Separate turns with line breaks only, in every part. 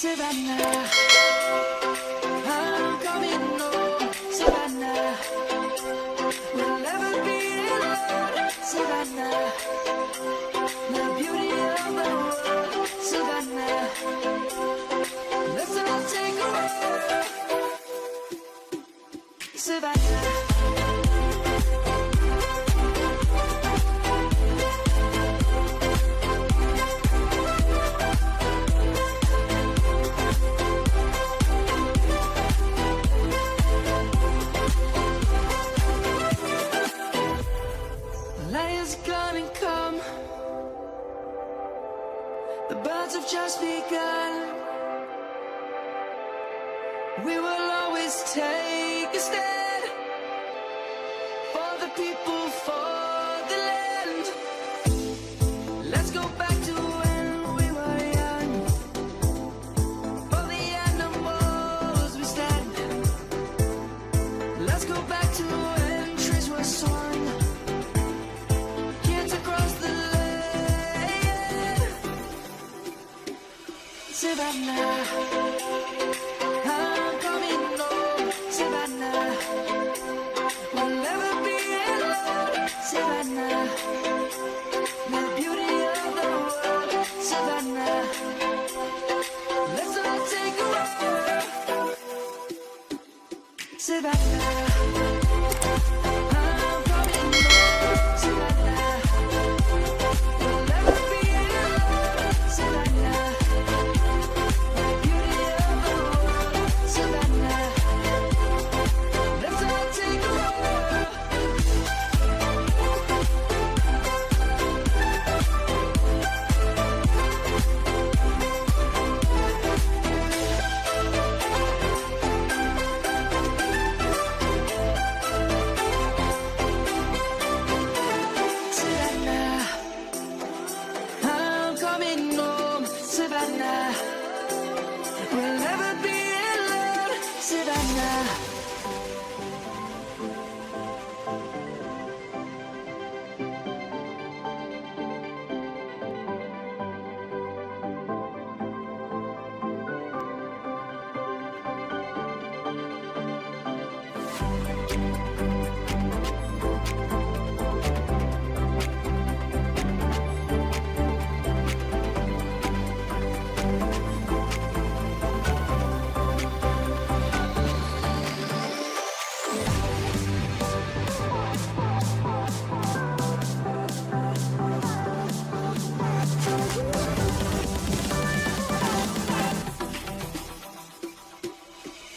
Savannah, I'm coming home. Savannah, we'll never be alone. Savannah, the beauty of the world. Savannah, let's all take a walk. Savannah. Lions gonna come. The birds have just begun. We will always take a stand for the people, for the land. Let's go back to when we were young. For the animals we stand. Let's go back to when trees were swung. Savannah, I'm coming home. Savannah, we'll never be alone. Savannah, the beauty of the world. Savannah, let's all take a walk. Savannah. Savannah, we'll never be alone. Savannah.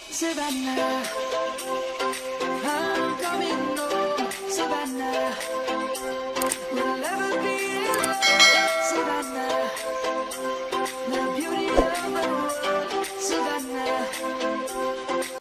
Savannah, I'm coming